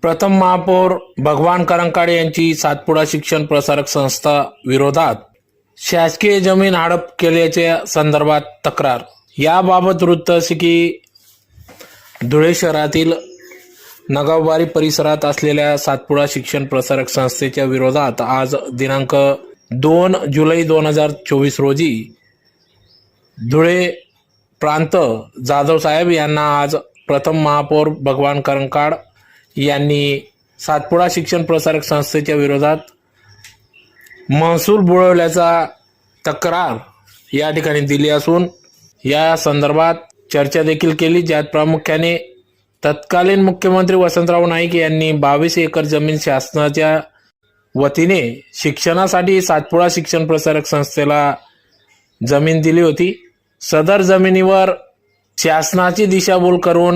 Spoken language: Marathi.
प्रथम महापौर भगवान करंकाळ यांची सातपुडा शिक्षण प्रसारक संस्था विरोधात शासकीय जमीन हडप केल्याच्या संदर्भात तक्रार। याबाबत वृत्त असे की धुळे शहरातील नगावबारी परिसरात असलेल्या सातपुडा शिक्षण प्रसारक संस्थेच्या विरोधात आज दिनांक 2 जुलै 2024 रोजी धुळे प्रांत जाधव साहेब यांना आज प्रथम महापौर भगवान करंकाळ यांनी सातपुडा शिक्षण प्रसारक संस्थेच्या विरोधात महसूल बुडवल्याचा तक्रार या ठिकाणी दिली असून या संदर्भात चर्चा देखील केली, ज्यात प्रामुख्याने तत्कालीन मुख्यमंत्री वसंतराव नाईक यांनी 22 एकर जमीन शासनाच्या वतीने शिक्षणासाठी सातपुडा शिक्षण प्रसारक संस्थेला जमीन दिली होती। सदर जमिनीवर शासनाची दिशाभूल करून